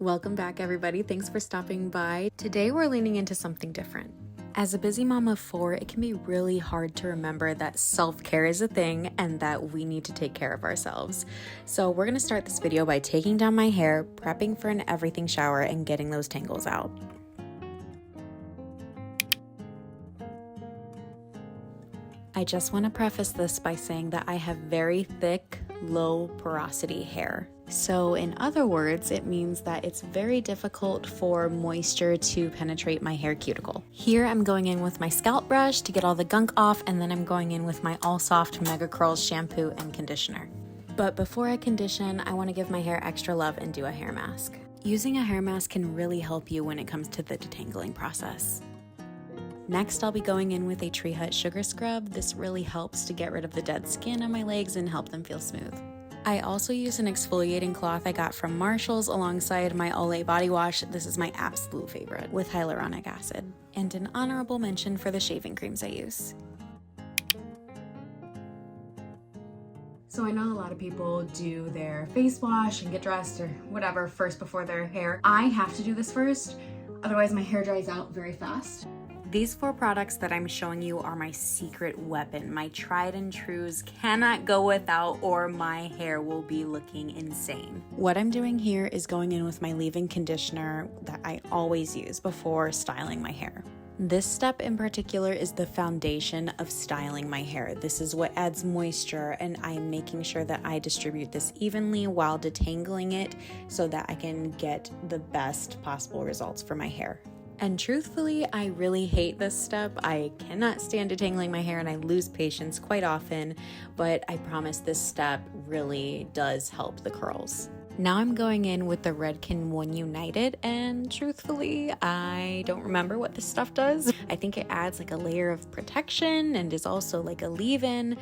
Welcome back, everybody. Thanks for stopping by. Today we're leaning into something different. As a busy mom of 4, it can be really hard to remember that self-care is a thing and that we need to take care of ourselves. So we're gonna start this video by taking down my hair, prepping for an everything shower, and getting those tangles out. I just want to preface this by saying that I have very thick, low porosity hair. So in other words, it means that it's very difficult for moisture to penetrate my hair cuticle. Here I'm going in with my scalp brush to get all the gunk off, and then I'm going in with my All Soft Mega Curls shampoo and conditioner. But before I condition, I want to give my hair extra love and do a hair mask. Using a hair mask can really help you when it comes to the detangling process. Next, I'll be going in with a Tree Hut Sugar Scrub. This really helps to get rid of the dead skin on my legs and help them feel smooth. I also use an exfoliating cloth I got from Marshall's alongside my Olay body wash. This is my absolute favorite with hyaluronic acid. And an honorable mention for the shaving creams I use. So I know a lot of people do their face wash and get dressed or whatever first before their hair. I have to do this first, otherwise my hair dries out very fast. These 4 products that I'm showing you are my secret weapon. My tried and trues cannot go without or my hair will be looking insane. What I'm doing here is going in with my leave-in conditioner that I always use before styling my hair. This step in particular is the foundation of styling my hair. This is what adds moisture, and I'm making sure that I distribute this evenly while detangling it so that I can get the best possible results for my hair. And truthfully, I really hate this step. I cannot stand detangling my hair and I lose patience quite often, but I promise this step really does help the curls. Now I'm going in with the Redken One United, and truthfully, I don't remember what this stuff does. I think it adds like a layer of protection and is also like a leave-in.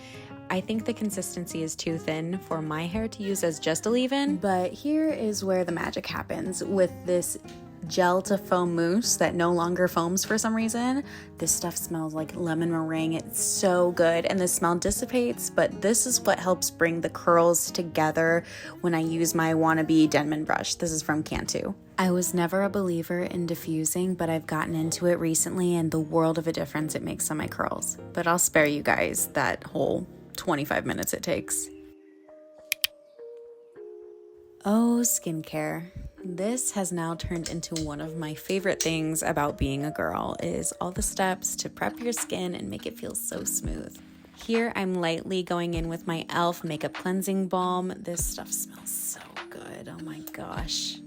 I think the consistency is too thin for my hair to use as just a leave-in, but here is where the magic happens with this gel to foam mousse that no longer foams for some reason. This stuff smells like lemon meringue. It's so good, and the smell dissipates, but this is what helps bring the curls together when I use my wannabe Denman brush. This is from Cantu. I was never a believer in diffusing, but I've gotten into it recently, and the world of a difference it makes on my curls. But I'll spare you guys that whole 25 minutes it takes. Oh, skincare. This has now turned into one of my favorite things about being a girl, is all the steps to prep your skin and make it feel so smooth. Here I'm lightly going in with my e.l.f. Makeup Cleansing Balm. This stuff smells so good, oh my gosh.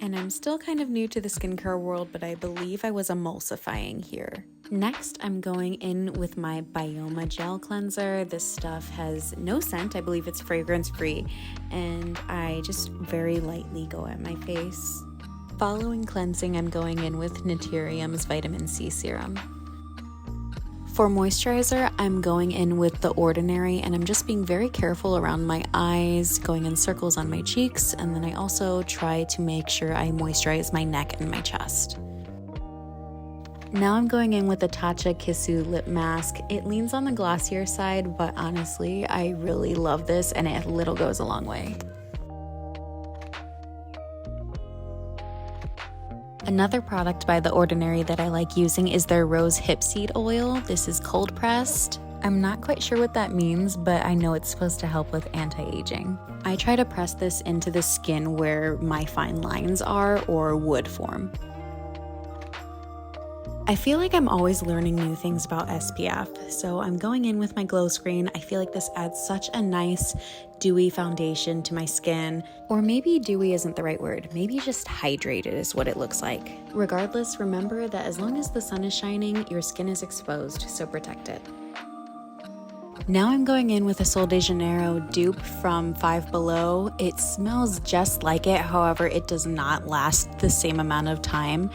And I'm still kind of new to the skincare world, but I believe I was emulsifying here. Next, I'm going in with my Bioma Gel Cleanser. This stuff has no scent. I believe it's fragrance-free, and I just very lightly go at my face. Following cleansing, I'm going in with Naturium's Vitamin C Serum. For moisturizer, I'm going in with The Ordinary, and I'm just being very careful around my eyes, going in circles on my cheeks, and then I also try to make sure I moisturize my neck and my chest. Now I'm going in with the Tatcha Kissu Lip Mask. It leans on the glossier side, but honestly, I really love this, and a little goes a long way. Another product by The Ordinary that I like using is their Rose Hip Seed Oil. This is cold pressed. I'm not quite sure what that means, but I know it's supposed to help with anti-aging. I try to press this into the skin where my fine lines are or would form. I feel like I'm always learning new things about SPF, so I'm going in with my glow screen. I feel like this adds such a nice dewy foundation to my skin. Or maybe dewy isn't the right word, maybe just hydrated is what it looks like. Regardless, remember that as long as the sun is shining, your skin is exposed, so protect it. Now I'm going in with a Sol de Janeiro dupe from Five Below. It smells just like it, however, it does not last the same amount of time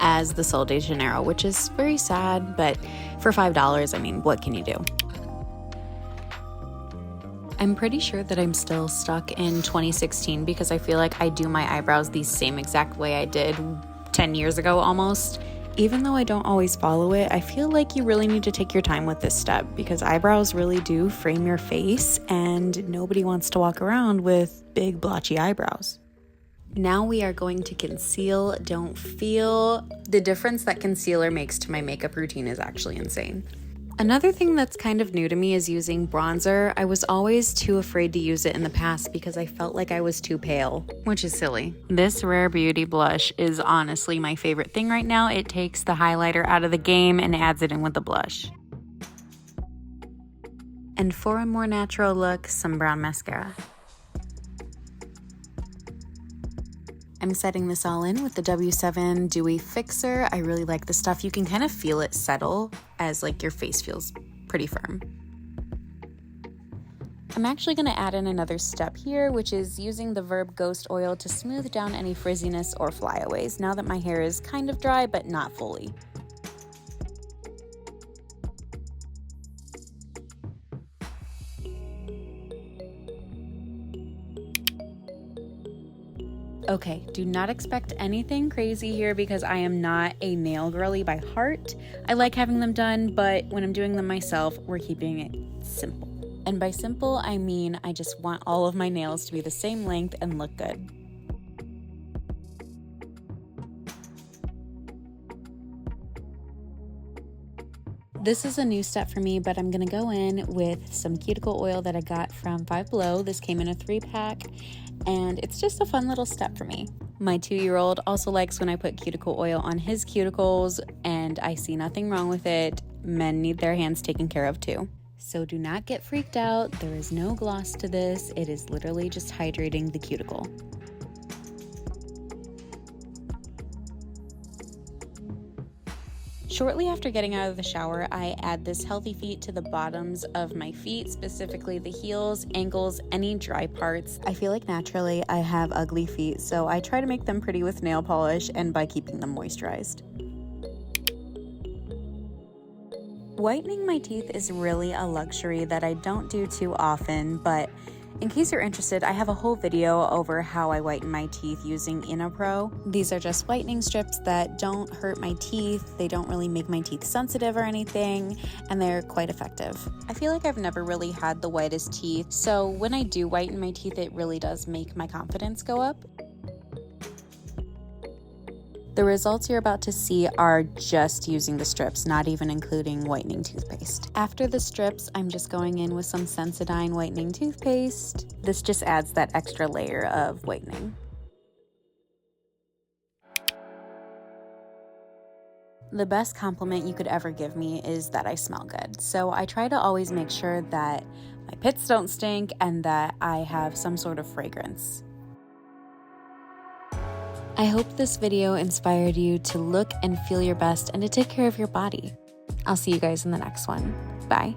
as the Sol de Janeiro, which is very sad, but for $5, I mean, what can you do? I'm pretty sure that I'm still stuck in 2016 because I feel like I do my eyebrows the same exact way I did 10 years ago almost. Even though I don't always follow it, I feel like you really need to take your time with this step because eyebrows really do frame your face and nobody wants to walk around with big blotchy eyebrows. Now we are going to conceal, don't feel. The difference that concealer makes to my makeup routine is actually insane. Another thing that's kind of new to me is using bronzer. I was always too afraid to use it in the past because I felt like I was too pale, which is silly. This Rare Beauty blush is honestly my favorite thing right now. It takes the highlighter out of the game and adds it in with the blush. And for a more natural look, some brown mascara. I'm setting this all in with the W7 Dewy Fixer. I really like the stuff. You can kind of feel it settle as like your face feels pretty firm. I'm actually going to add in another step here, which is using the Verb Ghost Oil to smooth down any frizziness or flyaways now that my hair is kind of dry but not fully. Okay, do not expect anything crazy here because I am not a nail girly by heart. I like having them done, but when I'm doing them myself, we're keeping it simple. And by simple, I mean I just want all of my nails to be the same length and look good. This is a new step for me, but I'm gonna go in with some cuticle oil that I got from Five Below. This came in a 3-pack, and it's just a fun little step for me. My 2-year-old also likes when I put cuticle oil on his cuticles, and I see nothing wrong with it. Men need their hands taken care of too. So do not get freaked out. There is no gloss to this. It is literally just hydrating the cuticle. Shortly after getting out of the shower, I add this Healthy Feet to the bottoms of my feet, specifically the heels, ankles, any dry parts. I feel like naturally I have ugly feet, so I try to make them pretty with nail polish and by keeping them moisturized. Whitening my teeth is really a luxury that I don't do too often, but in case you're interested, I have a whole video over how I whiten my teeth using InnoPro. These are just whitening strips that don't hurt my teeth, they don't really make my teeth sensitive or anything, and they're quite effective. I feel like I've never really had the whitest teeth, so when I do whiten my teeth, it really does make my confidence go up. The results you're about to see are just using the strips, not even including whitening toothpaste. After the strips, I'm just going in with some Sensodyne whitening toothpaste. This just adds that extra layer of whitening. The best compliment you could ever give me is that I smell good. So I try to always make sure that my pits don't stink and that I have some sort of fragrance. I hope this video inspired you to look and feel your best and to take care of your body. I'll see you guys in the next one. Bye.